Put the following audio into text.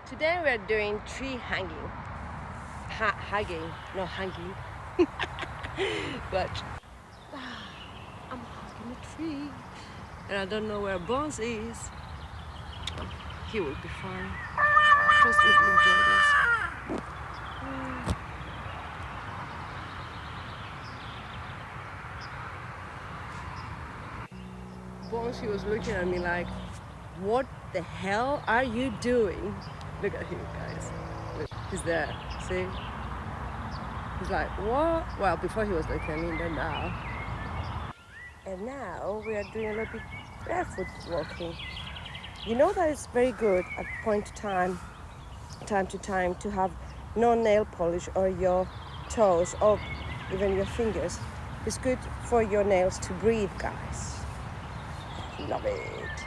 Today we are doing tree hanging. Hugging, not hanging. But I'm hugging a tree. And I don't know where Bones is. He will be fine. Just enjoy this. Bones, he was looking at me like, what the hell are you doing? Look at him, guys. Look, he's there. See? He's like, what? Well, before he was looking at me, then now. And now we are doing a little bit barefoot walking. You know that it's very good at time to time, to have no nail polish or your toes or even your fingers. It's good for your nails to breathe, guys. Love it.